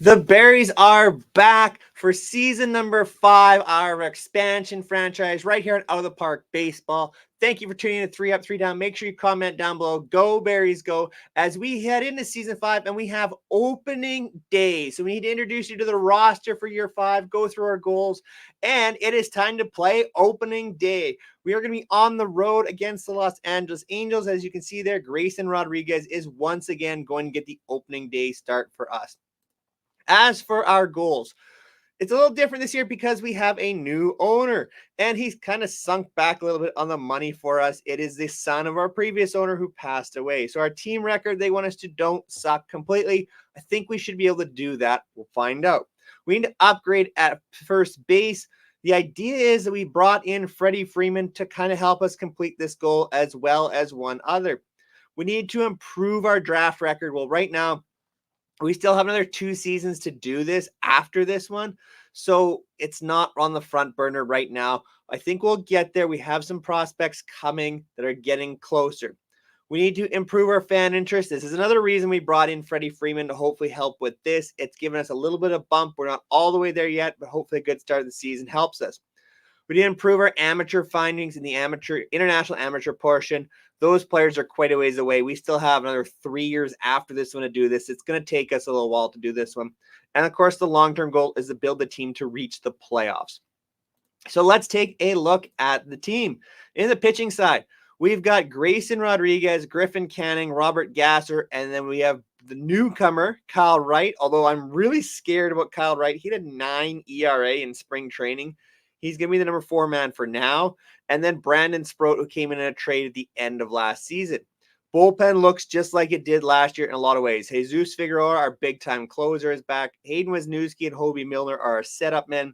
The Berries are back for season number 5, our expansion franchise right here on Out of the Park Baseball. Thank you for tuning in to 3 Up, 3 Down. Make sure you comment down below. Go Berries, go. As we head into season 5 and we have opening day. So we need to introduce you to the roster for year 5, go through our goals, and it is time to play opening day. We are going to be on the road against the Los Angeles Angels. As you can see there, Grayson Rodriguez is once again going to get the opening day start for us. As for our goals, it's a little different this year because we have a new owner and he's kind of sunk back a little bit on the money for us. It is the son of our previous owner who passed away. So our team record, they want us to don't suck completely. I think we should be able to do that. We'll find out. We need to upgrade at first base. The idea is that we brought in Freddie Freeman to kind of help us complete this goal as well as one other. We need to improve our draft record. Well, right now, we still have another 2 seasons to do this after this one. So it's not on the front burner right now. I think we'll get there. We have some prospects coming that are getting closer. We need to improve our fan interest. This is another reason we brought in Freddie Freeman to hopefully help with this. It's given us a little bit of bump. We're not all the way there yet, but hopefully a good start of the season helps us. We need to improve our amateur findings in the international amateur portion. Those players are quite a ways away. We still have another 3 years after this one to do this. It's going to take us a little while to do this one. And of course, the long-term goal is to build the team to reach the playoffs. So let's take a look at the team. In the pitching side, we've got Grayson Rodriguez, Griffin Canning, Robert Gasser, and then we have the newcomer, Kyle Wright. Although I'm really scared about Kyle Wright. He had a 9 ERA in spring training. He's going to be the number 4 man for now. And then Brandon Sproat, who came in a trade at the end of last season. Bullpen looks just like it did last year in a lot of ways. Jesus Figueroa, our big-time closer, is back. Hayden Wisniewski and Hobie Milner are our setup men.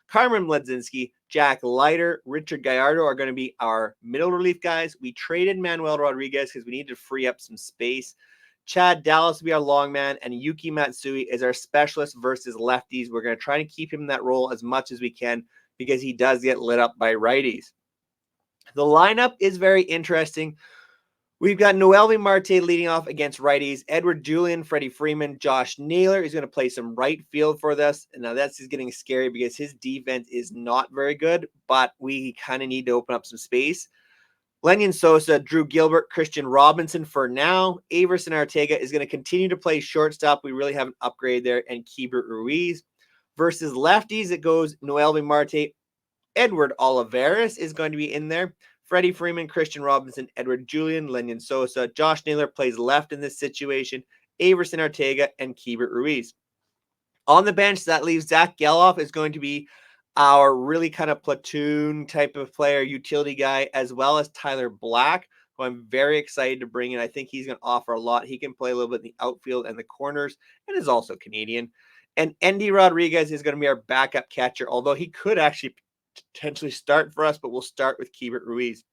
Carmen Mledzinski, Jack Leiter, Richard Gallardo are going to be our middle relief guys. We traded Manuel Rodriguez because we needed to free up some space. Chad Dallas will be our long man, and Yuki Matsui is our specialist versus lefties. We're going to try to keep him in that role as much as we can because he does get lit up by righties. The lineup is very interesting. We've got Noelvi Marte leading off against righties. Edward Julian, Freddie Freeman, Josh Naylor is going to play some right field for this. And now that's getting scary because his defense is not very good, but we kind of need to open up some space. Lenyon Sosa, Drew Gilbert, Christian Robinson for now. Averson Arteaga is going to continue to play shortstop. We really have an upgrade there. And Keibert Ruiz. Versus lefties, it goes Noelvi Marte. Edward Olivares is going to be in there. Freddie Freeman, Christian Robinson, Edward Julian, Lenyon Sosa. Josh Naylor plays left in this situation. Averson Arteaga and Keibert Ruiz. On the bench, that leaves Zach Geloff is going to be our really kind of platoon type of player, utility guy, as well as Tyler Black, who I'm very excited to bring in. I think he's going to offer a lot. He can play a little bit in the outfield and the corners and is also Canadian. And Endy Rodriguez is going to be our backup catcher, although he could actually potentially start for us, but we'll start with Keibert Ruiz.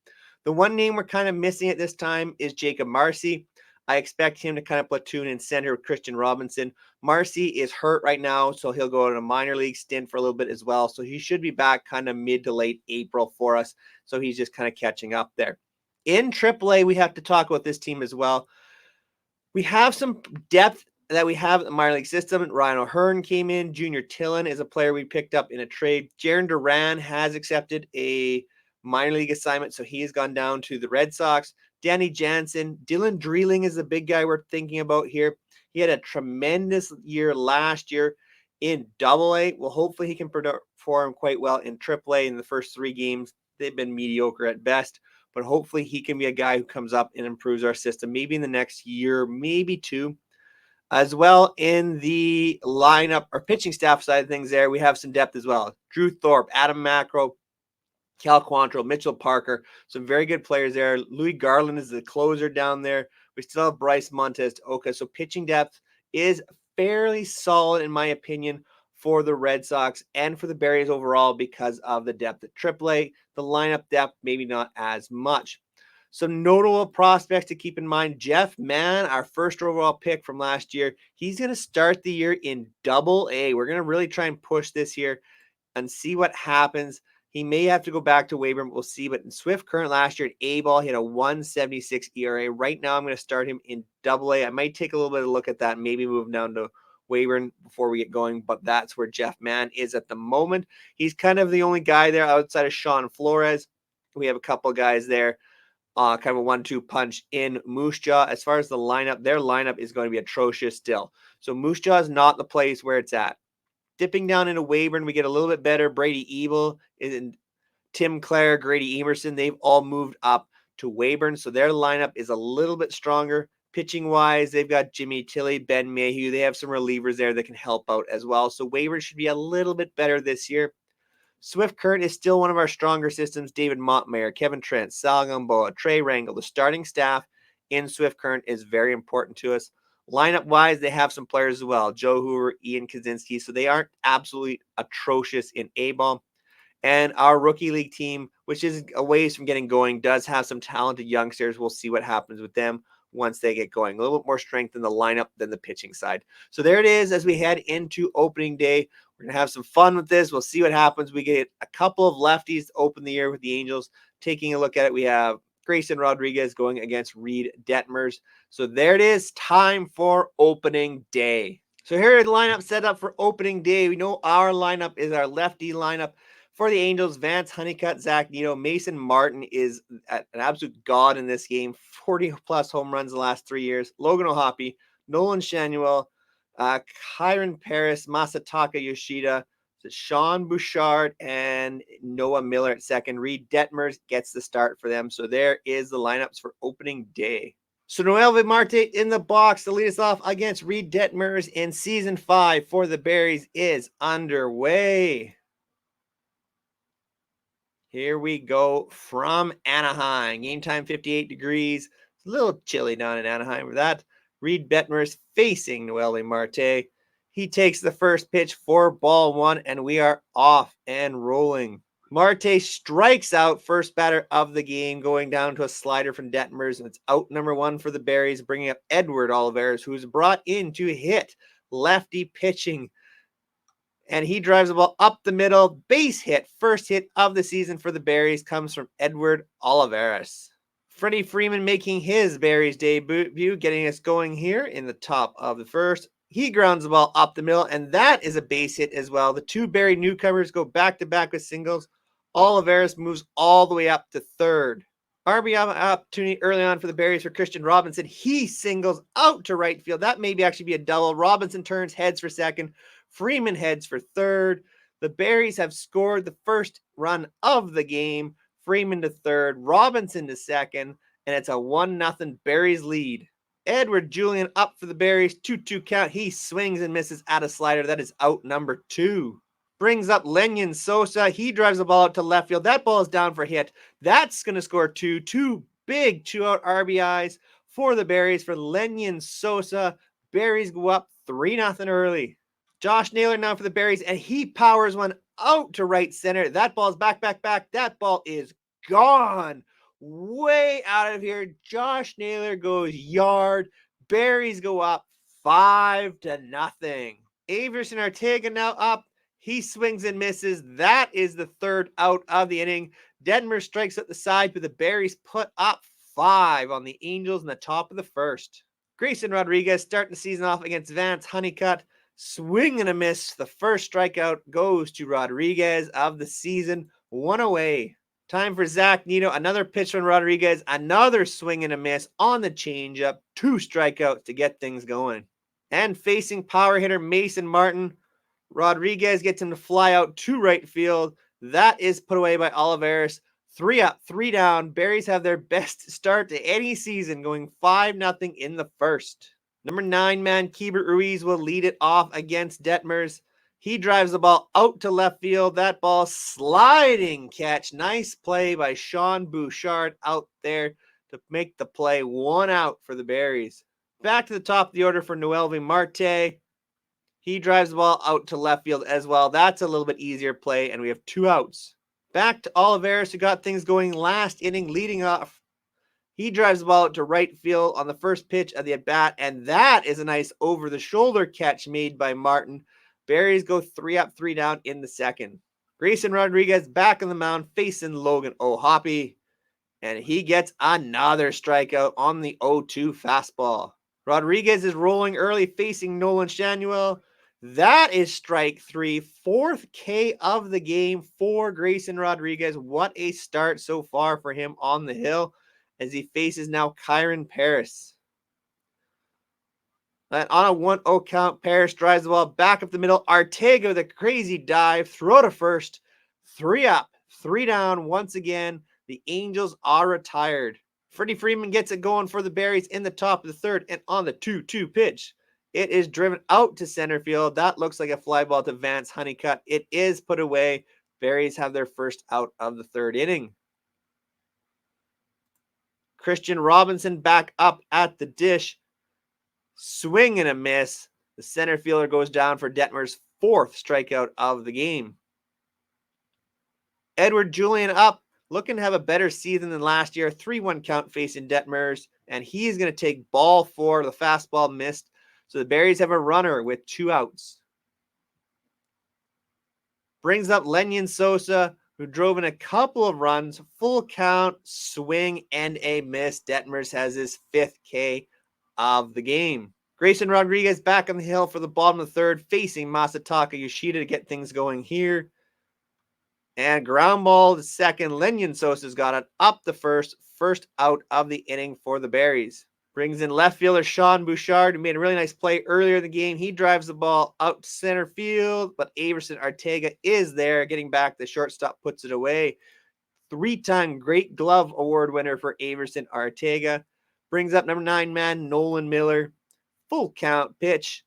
The one name we're kind of missing at this time is Jacob Marcy. I expect him to kind of platoon in center with Christian Robinson. Marcy is hurt right now, so he'll go on a minor league stint for a little bit as well. So he should be back kind of mid to late April for us. So he's just kind of catching up there. In AAA, we have to talk about this team as well. We have some depth that we have in the minor league system. Ryan O'Hearn came in. Junior Tillon is a player we picked up in a trade. Jaron Duran has accepted a minor league assignment, so he has gone down to the Red Sox. Danny Jansen. Dylan Dreeling is the big guy we're thinking about here. He had a tremendous year last year in AA. Well, hopefully he can perform quite well in AAA in the first 3 games. They've been mediocre at best, but hopefully he can be a guy who comes up and improves our system maybe in the next year, maybe 2. As well in the lineup or pitching staff side of things there, we have some depth as well. Drew Thorpe, Adam Macro, Cal Quantrill, Mitchell Parker, some very good players there. Louis Garland is the closer down there. We still have Bryce Montes to Oka. So pitching depth is fairly solid, in my opinion, for the Red Sox and for the Berries overall because of the depth at AAA. The lineup depth, maybe not as much. Some notable prospects to keep in mind. Jeff Mann, our first overall pick from last year, he's going to start the year in AA. We're going to really try and push this year and see what happens. He may have to go back to waiver, but we'll see. But in Swift current last year at A-ball, he had a 1.76 ERA. Right now, I'm going to start him in AA. I might take a little bit of a look at that, maybe move him down to Weyburn before we get going, but that's where Jeff Mann is at the moment. He's kind of the only guy there outside of Sean Flores. We have a couple guys there, kind of a 1-2 punch in Moose Jaw. As far as the lineup, their lineup is going to be atrocious still. So Moose Jaw is not the place where it's at. Dipping down into Weyburn, we get a little bit better. Brady Ebel and Tim Clare, Grady Emerson, they've all moved up to Weyburn, so their lineup is a little bit stronger. Pitching wise, they've got Jimmy Tilley, Ben Mayhew. They have some relievers there that can help out as well. So Weyburn should be a little bit better this year. Swift Current is still one of our stronger systems. David Montmayer, Kevin Trent, Sal Gamboa, Trey Rangel. The starting staff in Swift Current is very important to us. Lineup wise, they have some players as well. Joe Hoover, Ian Kaczynski. So they aren't absolutely atrocious in A-ball. And our rookie league team, which is a ways from getting going, does have some talented youngsters. We'll see what happens with them once they get going. A little bit more strength in the lineup than the pitching side. So there it is as we head into opening day. We're going to have some fun with this. We'll see what happens. We get a couple of lefties to open the year with the Angels. Taking a look at it, we have Grayson Rodriguez going against Reed Detmers. So there it is. Time for opening day. So here is the lineup set up for opening day. We know our lineup is our lefty lineup. For the Angels, Vance Honeycutt, Zach Neto, Mason Martin is an absolute god in this game. 40-plus home runs the last 3 years. Logan O'Hoppe, Nolan Shanuel, Kyron Paris, Masataka Yoshida, Sean Bouchard, and Noah Miller at second. Reed Detmers gets the start for them. So there is the lineups for opening day. So Noel Marte in the box to lead us off against Reed Detmers in Season 5 for the Berries is underway. Here we go from Anaheim. Game time 58 degrees. It's a little chilly down in Anaheim for that. Reed Detmers facing Noel Marte. He takes the first pitch for ball one, and we are off and rolling. Marte strikes out, first batter of the game, going down to a slider from Detmers. And it's out number one for the Berries, bringing up Edward Olivares, who's brought in to hit lefty pitching. And he drives the ball up the middle, base hit. First hit of the season for the Berries comes from Edward Olivares. Freddie Freeman making his Berries debut, getting us going here in the top of the first. He grounds the ball up the middle, and that is a base hit as well. The two Berry newcomers go back-to-back with singles. Olivares moves all the way up to third. RBI opportunity early on for the Berries for Christian Robinson. He singles out to right field. That may actually be a double. Robinson turns heads for second. Freeman heads for third. The Berries have scored the first run of the game. Freeman to third, Robinson to second, and it's a 1-0 Berries lead. Edward Julian up for the Berries, 2-2 count. He swings and misses at a slider. That is out number 2. Brings up Lenyon Sosa. He drives the ball out to left field. That ball is down for a hit. That's going to score two big 2-out RBIs for the Berries for Lenyon Sosa. Berries go up 3-0 early. Josh Naylor now for the Berries, and he powers one out to right center. That ball is back. That ball is gone. Way out of here. Josh Naylor goes yard. Berries go up 5-0. Averson Ortega now up. He swings and misses. That is the third out of the inning. Detmer strikes at the side, but the Berries put up 5 on the Angels in the top of the first. Grayson Rodriguez starting the season off against Vance Honeycutt. Swing and a miss. The first strikeout goes to Rodriguez of the season. 1 away. Time for Zach Neto. Another pitch from Rodriguez. Another swing and a miss on the changeup. 2 strikeouts to get things going. And facing power hitter Mason Martin, Rodriguez gets him to fly out to right field. That is put away by Olivares. 3 up, 3 down. Berries have their best start to any season, going 5-0 in the first. Number 9 man Keibert Ruiz will lead it off against Detmers. He drives the ball out to left field. That ball sliding catch. Nice play by Sean Bouchard out there to make the play. 1 out for the Berries. Back to the top of the order for Noelvi Marte. He drives the ball out to left field as well. That's a little bit easier play, and we have 2 outs. Back to Olivares, who got things going last inning, leading off. He drives the ball out to right field on the first pitch of the at-bat, and that is a nice over-the-shoulder catch made by Martin. Berries go 3 up, 3 down in the second. Grayson Rodriguez back on the mound facing Logan O'Hoppe, and he gets another strikeout on the 0-2 fastball. Rodriguez is rolling early, facing Nolan Shanuel. That is strike 3, 4th K of the game for Grayson Rodriguez. What a start so far for him on the hill as he faces now Kyron Paris. And on a 1-0 count, Paris drives the ball back up the middle. Arteaga with a crazy dive, throw to first, 3 up, 3 down. Once again, the Angels are retired. Freddie Freeman gets it going for the Berries in the top of the third, and on the 2-2 pitch, it is driven out to center field. That looks like a fly ball to Vance Honeycutt. It is put away. Berries have their first out of the third inning. Christian Robinson back up at the dish. Swing and a miss. The center fielder goes down for Detmer's 4th strikeout of the game. Edward Julian up, looking to have a better season than last year. 3-1 count facing Detmers, and he's going to take ball 4. The fastball missed. So the Berries have a runner with 2 outs. Brings up Lenyon Sosa, who drove in a couple of runs. Full count, swing, and a miss. Detmers has his 5th K of the game. Grayson Rodriguez back on the hill for the bottom of the third, facing Masataka Yoshida to get things going here. And ground ball to second. Lenyon Sosa's got it up the first out of the inning for the Berries. Brings in left fielder Sean Bouchard, who made a really nice play earlier in the game. He drives the ball out to center field, but Averson Arteaga is there. Getting back, the shortstop puts it away. 3-time Great Glove Award winner for Averson Arteaga. Brings up number 9 man Nolan Miller. Full count pitch,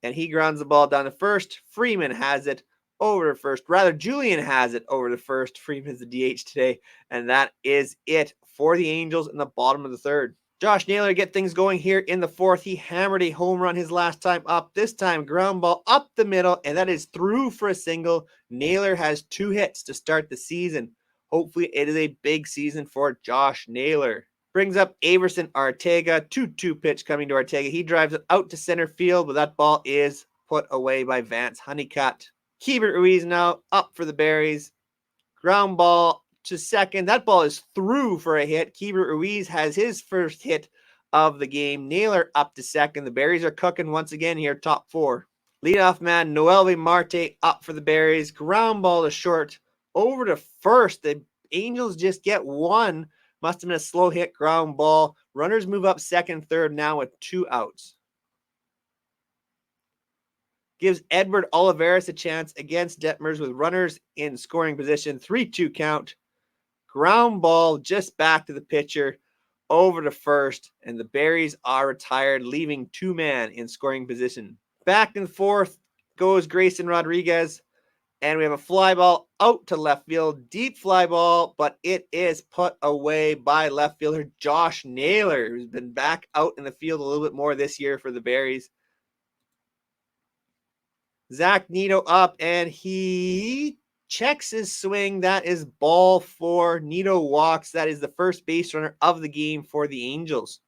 and he grounds the ball down to first. Freeman has it over to first. Rather, Julian has it over to first. Freeman's the DH today, and that is it for the Angels in the bottom of the third. Josh Naylor to get things going here in the 4th. He hammered a home run his last time up. This time, ground ball up the middle, and that is through for a single. Naylor has 2 hits to start the season. Hopefully, it is a big season for Josh Naylor. Brings up Averson Arteaga. 2-2 pitch coming to Arteaga. He drives it out to center field, but that ball is put away by Vance Honeycutt. Keibert Ruiz now up for the Berries. Ground ball to second. That ball is through for a hit. Keibert Ruiz has his first hit of the game. Naylor up to second. The Berries are cooking once again here, top 4. Leadoff man Noelvi Marte up for the Berries. Ground ball to short. Over to first. The Angels just get 1. Must have been a slow hit ground ball. Runners move up second, third now with 2 outs. Gives Edward Olivares a chance against Detmers with runners in scoring position. 3-2 count. Ground ball just back to the pitcher. Over to first. And the Berries are retired, leaving 2-man in scoring position. Back in the 4th goes Grayson Rodriguez. And we have a fly ball out to left field. Deep fly ball, but it is put away by left fielder Josh Naylor, who's been back out in the field a little bit more this year for the Berries. Zach Neto up, and he checks his swing. That is ball 4. Neto walks. That is the first base runner of the game for the Angels.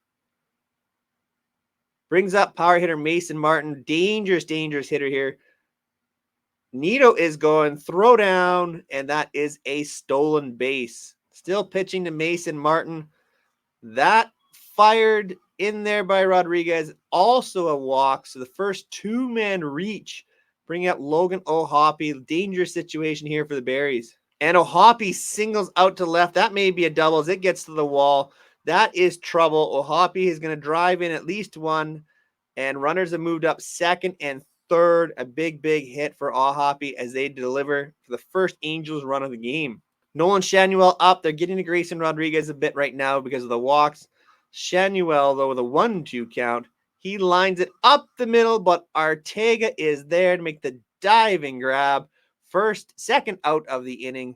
Brings up power hitter Mason Martin. Dangerous hitter here. Neto is going throw down, and that is a stolen base. Still pitching to Mason Martin. That fired in there by Rodriguez. Also a walk. So the first 2-man reach. Bringing up Logan O'Hoppe. Dangerous situation here for the Berries. And O'Hoppe singles out to left. That may be a double as it gets to the wall. That is trouble. O'Hoppe is going to drive in at least 1. And runners have moved up second and third. A big hit for O'Hoppe as they deliver for the first Angels run of the game. Nolan Shanuel up. They're getting to Grayson Rodriguez a bit right now because of the walks. Shanuel, though, with a 1-2 count. He lines it up the middle, but Arteaga is there to make the diving grab. Second out of the inning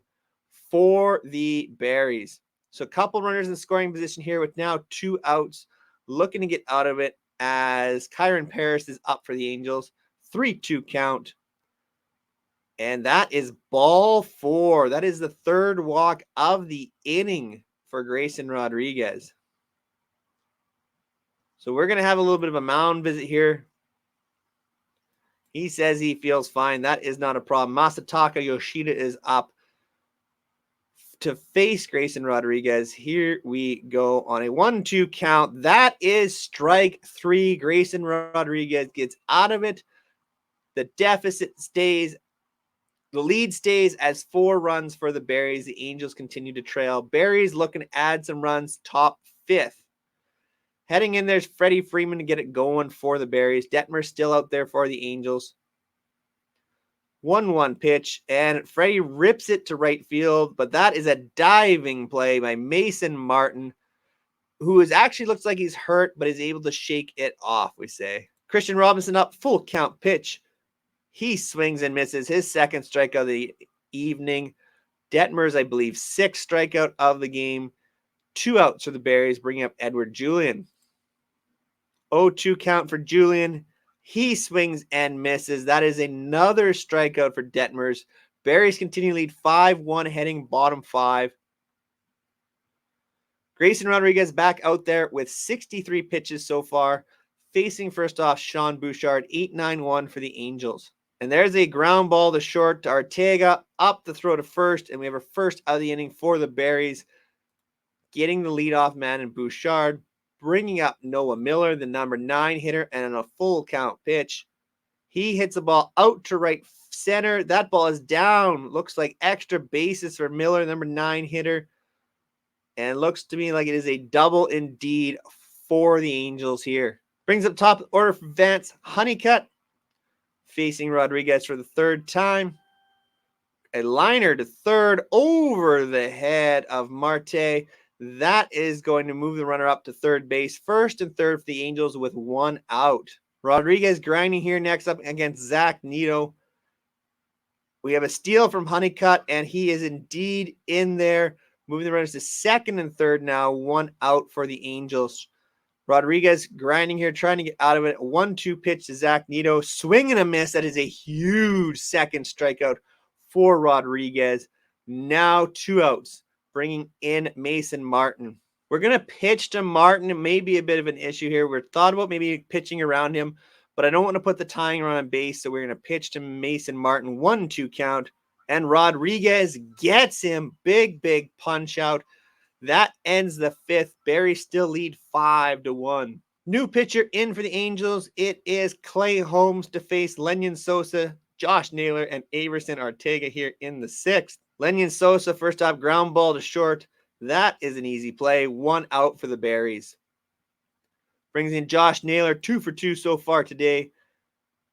for the Berries. So a couple runners in scoring position here with now 2 outs. Looking to get out of it as Kyron Paris is up for the Angels. 3-2 count. And that is ball 4. That is the 3rd walk of the inning for Grayson Rodriguez. So we're going to have a little bit of a mound visit here. He says he feels fine. That is not a problem. Masataka Yoshida is up. to face Grayson Rodriguez. Here we go on a 1-2 count. That is strike 3. Grayson Rodriguez gets out of it. The deficit stays. The lead stays as 4 runs for the Berries. The Angels continue to trail. Berries looking to add some runs, top 5th. Heading in there's Freddie Freeman to get it going for the Berries. Detmer's still out there for the Angels. 1-1 pitch, and Freddie rips it to right field, but that is a diving play by Mason Martin, who actually looks like he's hurt, but is able to shake it off, we say. Christian Robinson up, full count pitch. He swings and misses, his second strikeout of the evening. Detmer's, I believe, 6th strikeout of the game. 2 outs for the Berries, bringing up Edward Julian. 0-2 count for Julian. He swings and misses. That is another strikeout for Detmers. Berries continue to lead 5-1 heading bottom 5. Grayson Rodriguez back out there with 63 pitches so far. Facing first off Sean Bouchard, 8-9-1 for the Angels. And there's a ground ball to short to Ortega, up the throw to first, and we have a first out of the inning for the Berries. Getting the leadoff man in Bouchard, bringing up Noah Miller, the number 9 hitter, and a full count pitch. He hits the ball out to right center. That ball is down. Looks like extra bases for Miller, number 9 hitter. And looks to me like it is a double indeed for the Angels here. Brings up top order for Vance Honeycutt. Facing Rodriguez for the 3rd time. A liner to third over the head of Marte. That is going to move the runner up to third base. 1st and 3rd for the Angels with 1 out. Rodriguez grinding here next up against Zach Neto. We have a steal from Honeycutt, and he is indeed in there. Moving the runners to 2nd and 3rd now. 1 out for the Angels. Rodriguez grinding here, trying to get out of it. 1-2 pitch to Zach Neto. Swing and a miss. That is a huge second strikeout for Rodriguez. Now 2 outs, bringing in Mason Martin. We're going to pitch to Martin. It may be a bit of an issue here. We're thought about maybe pitching around him, but I don't want to put the tying run on base, so we're going to pitch to Mason Martin. 1-2 count, and Rodriguez gets him. Big punch out. That ends the 5th. Berries still lead 5-1. New pitcher in for the Angels. It is Clay Holmes to face Lenyon Sosa, Josh Naylor, and Averson Ortega here in the 6th. Lenyon Sosa, first off, ground ball to short. That is an easy play. 1 out for the Berries. Brings in Josh Naylor, 2 for 2 so far today.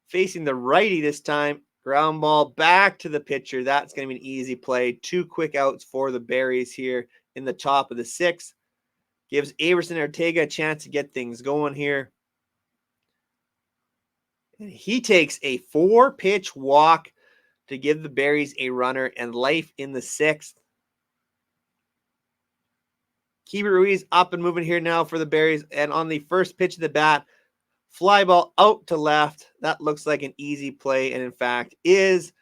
Facing the righty this time. Ground ball back to the pitcher. That's going to be an easy play. 2 quick outs for the Berries here in the top of the 6th. Gives Averson Ortega a chance to get things going here. And he takes a 4-pitch walk to give the Berries a runner and life in the 6th. Keibert Ruiz up and moving here now for the Berries. And on the first pitch of the bat, fly ball out to left. That looks like an easy play, and in fact is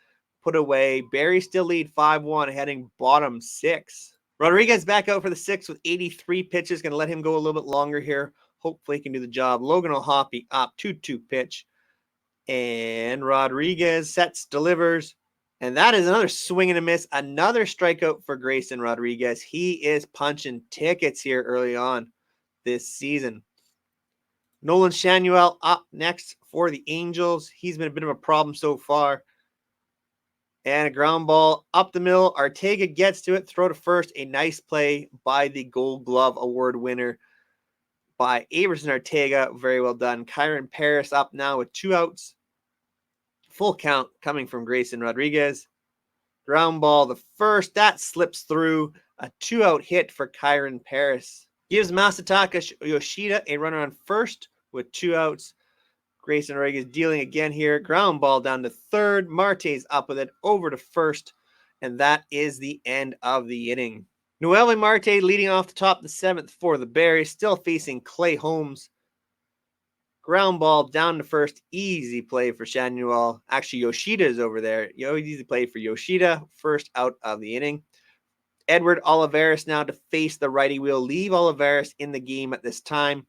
put away. Berries still lead 5-1 heading bottom 6. Rodriguez back out for the 6th with 83 pitches. Going to let him go a little bit longer here. Hopefully he can do the job. Logan O'Hoppe up, 2-2 pitch. And Rodriguez sets, delivers. And that is another swing and a miss. Another strikeout for Grayson Rodriguez. He is punching tickets here early on this season. Nolan Shanuel up next for the Angels. He's been a bit of a problem so far. And a ground ball up the middle. Ortega gets to it. Throw to first. A nice play by the Gold Glove Award winner by Averson Ortega. Very well done. Kyron Paris up now with 2 outs. Full count coming from Grayson Rodriguez. Ground ball the first. That slips through. A 2-out hit for Kyron Paris. Gives Masataka Yoshida a runner on first with 2 outs. Grayson Rodriguez dealing again here. Ground ball down to third. Marte's up with it over to first. And that is the end of the inning. Noelvi Marte leading off the top of the 7th for the Berries. Still facing Clay Holmes. Ground ball down to first. Easy play for Shanuel. Actually, Yoshida is over there. Easy play for Yoshida. First out of the inning. Edward Olivares now to face the righty. We'll leave Olivares in the game at this time.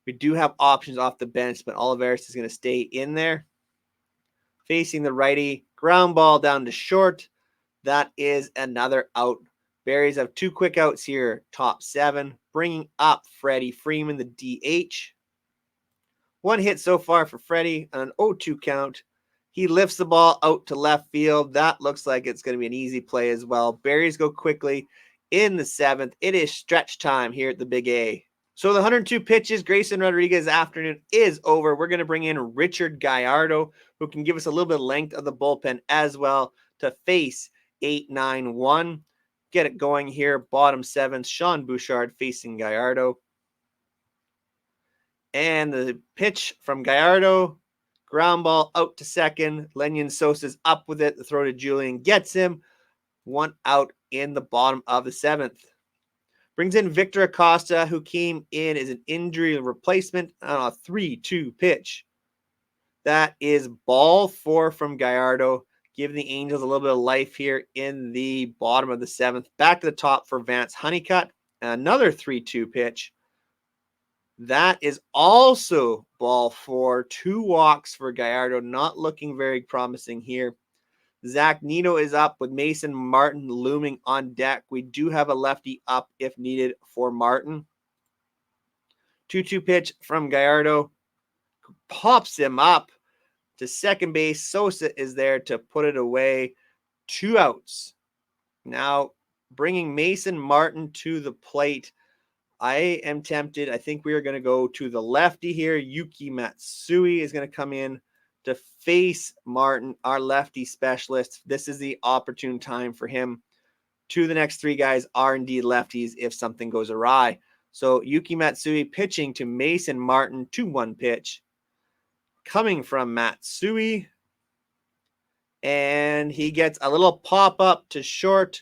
We do have options off the bench, but Olivares is going to stay in there. Facing the righty. Ground ball down to short. That is another out Berries have 2 quick outs here, top 7, bringing up Freddie Freeman, the DH. 1 hit so far for Freddie on an 0-2 count. He lifts the ball out to left field. That looks like it's going to be an easy play as well. Berries go quickly in the 7th. It is stretch time here at the Big A. So the 102 pitches, Grayson Rodriguez afternoon is over. We're going to bring in Richard Gallardo, who can give us a little bit of length of the bullpen as well to face 8-9-1. Get it going here. Bottom 7th, Sean Bouchard facing Gallardo. And the pitch from Gallardo, ground ball out to second. Lenyon Sosa's up with it. The throw to Julian gets him. 1 out in the bottom of the 7th. Brings in Victor Acosta, who came in as an injury replacement on a 3-2 pitch. That is ball 4 from Gallardo, giving the Angels a little bit of life here in the bottom of the 7th. Back to the top for Vance Honeycutt. Another 3-2 pitch. That is also ball 4. 2 walks for Gallardo. Not looking very promising here. Zach Nino is up with Mason Martin looming on deck. We do have a lefty up if needed for Martin. 2-2 pitch from Gallardo. Pops him up to second base. Sosa is there to put it away. 2 outs. Now bringing Mason Martin to the plate. I am tempted. I think we are going to go to the lefty here. Yuki Matsui is going to come in to face Martin, our lefty specialist. This is the opportune time for him. 2 of the next 3 guys are indeed lefties if something goes awry. So Yuki Matsui pitching to Mason Martin, 2-1 pitch. Coming from Matsui. And he gets a little pop-up to short.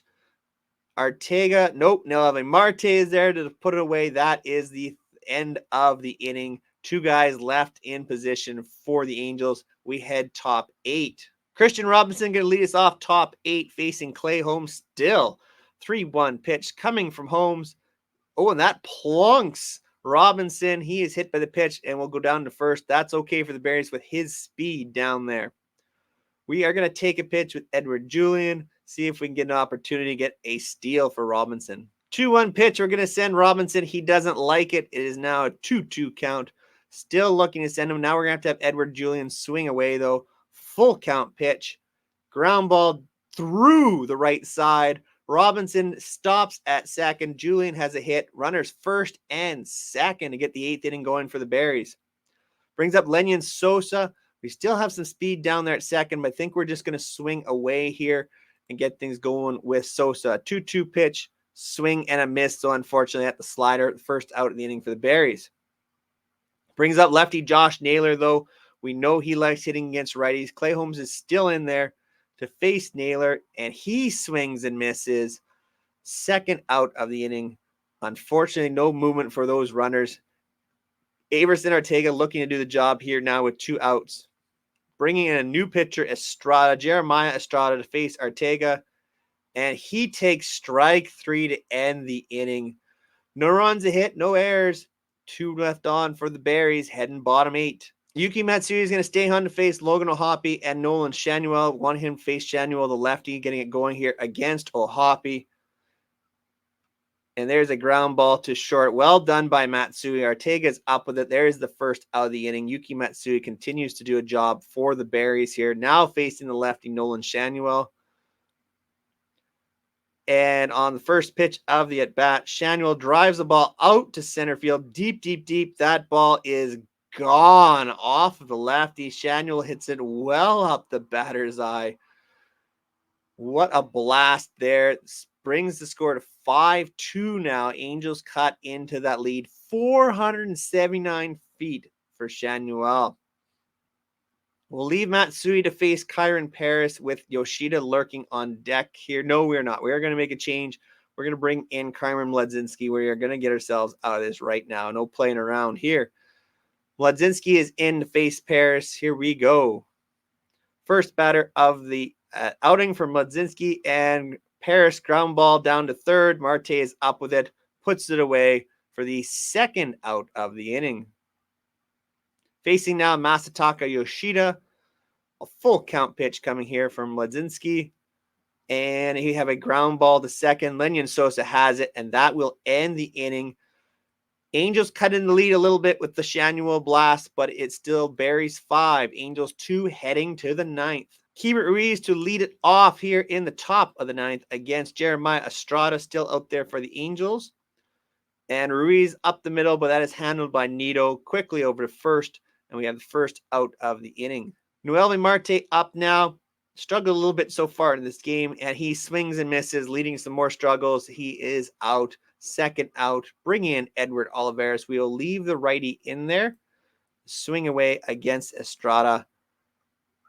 Arteaga, nope, Nelly Marte is there to put it away. That is the end of the inning. 2 guys left in position for the Angels. We head top 8. Christian Robinson going to lead us off top 8 facing Clay Holmes still. 3-1 pitch coming from Holmes. Oh, and that plunks Robinson. He is hit by the pitch and will go down to first. That's okay for the Berries with his speed down there. We are going to take a pitch with Edward Julian. See if we can get an opportunity to get a steal for Robinson. 2-1 pitch. We're going to send Robinson. He doesn't like it. It is now a 2-2 count. Still looking to send him. Now we're going to have Edward Julian swing away, though. Full count pitch. Ground ball through the right side. Robinson stops at second. Julian has a hit. Runners first and second to get the 8th inning going for the Berries. Brings up Lenyon Sosa. We still have some speed down there at second, but I think we're just going to swing away here and get things going with Sosa. 2-2 pitch, swing and a miss. So unfortunately at the slider, first out of the inning for the Berries. Brings up lefty Josh Naylor, though. We know he likes hitting against righties. Clay Holmes is still in there to face Naylor, and he swings and misses. Second out of the inning. Unfortunately, no movement for those runners. Averson Arteaga looking to do the job here now with 2 outs. Bringing in a new pitcher, Jeremiah Estrada, to face Arteaga. And he takes strike 3 to end the inning. No runs, a hit, no errors. 2 left on for the Berries, heading bottom 8. Yuki Matsui is going to stay on to face Logan O'Hoppe and Nolan Shanuel. Want him to face Shanuel, the lefty, getting it going here against O'Hoppe. And there's a ground ball to short. Well done by Matsui. Arteaga's up with it. There's the first out of the inning. Yuki Matsui continues to do a job for the Berries here. Now facing the lefty, Nolan Shanuel. And on the first pitch of the at-bat, Shanuel drives the ball out to center field. Deep, deep, deep. That ball is gone off of the lefty. Shanuel hits it well up the batter's eye. What a blast there. Brings the score to 5-2 now. Angels cut into that lead. 479 feet for Shanuel. We'll leave Matsui to face Kyron Paris with Yoshida lurking on deck here. No, we're not. We are going to make a change. We're going to bring in Kyron Mladzinski. We are going to get ourselves out of this right now. No playing around here. Mladzinski is in to face Paris. Here we go. First batter of the outing for Mladzinski, and Paris ground ball down to third. Marte is up with it, puts it away for the second out of the inning. Facing now Masataka Yoshida. A full count pitch coming here from Mladzinski. And he have a ground ball to second. Lenyon Sosa has it, and that will end the inning. Angels cut in the lead a little bit with the Shanuel blast, but it's still Berries 5, Angels 2 heading to the ninth. Keibert Ruiz to lead it off here in the top of the ninth against Jeremiah Estrada, still out there for the Angels. And Ruiz up the middle, but that is handled by Nito quickly over to first, and we have the first out of the inning. Noelvi Marte up now. Struggled a little bit so far in this game, and he swings and misses, leading some more struggles. He is out, second out. Bring in Edward Olivares. We will leave the righty in there. Swing away against Estrada,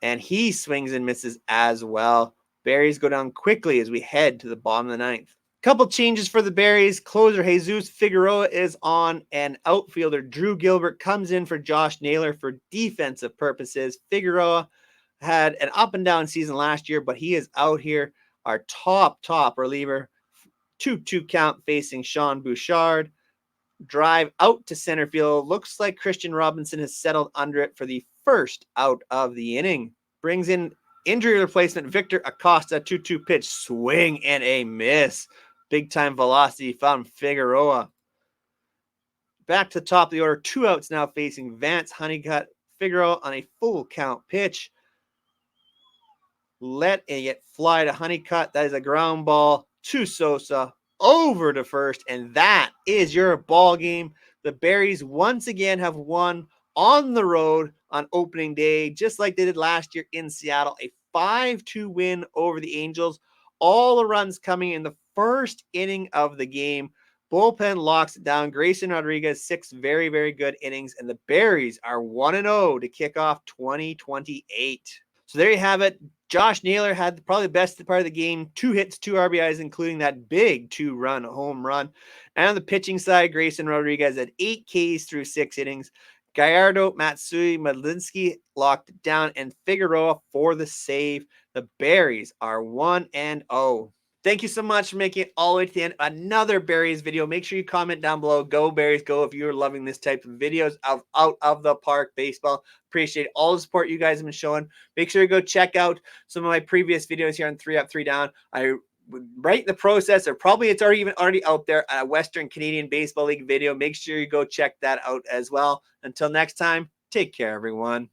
and he swings and misses as well. Berries go down quickly as we head to the bottom of the ninth. Couple changes for the Berries. Closer Jesus Figueroa is on, and outfielder Drew Gilbert comes in for Josh Naylor for defensive purposes. Figueroa had an up and down season last year, but he is out here. Our top reliever, 2-2 count facing Sean Bouchard. Drive out to center field. Looks like Christian Robinson has settled under it for the first out of the inning. Brings in injury replacement Victor Acosta. 2-2 pitch, swing and a miss. Big time velocity from Figueroa. Back to the top of the order. 2 outs now facing Vance Honeycutt. Figueroa on a full count pitch. Let it fly to Honeycutt. That is a ground ball to Sosa over to first, and that is your ball game. The Berries once again have won on the road on opening day, just like they did last year in Seattle. A 5-2 win over the Angels. All the runs coming in the first inning of the game. Bullpen locks it down. Grayson Rodriguez, 6 very, very good innings, and the Berries are 1-0 to kick off 2028. So there you have it. Josh Naylor had probably the best part of the game. 2 hits, 2 RBIs, including that big 2-run home run. And on the pitching side, Grayson Rodriguez had 8 Ks through 6 innings. Gallardo, Matsui, Medlinski locked it down, and Figueroa for the save. The Berries are 1-0. Thank you so much for making it all the way to the end. Another Berries video. Make sure you comment down below. Go Berries, go if you're loving this type of videos of out of the park baseball. Appreciate all the support you guys have been showing. Make sure you go check out some of my previous videos here on 3 Up, 3 Down. I right in the process, or probably it's already out there, a Western Canadian Baseball League video. Make sure you go check that out as well. Until next time, take care, everyone.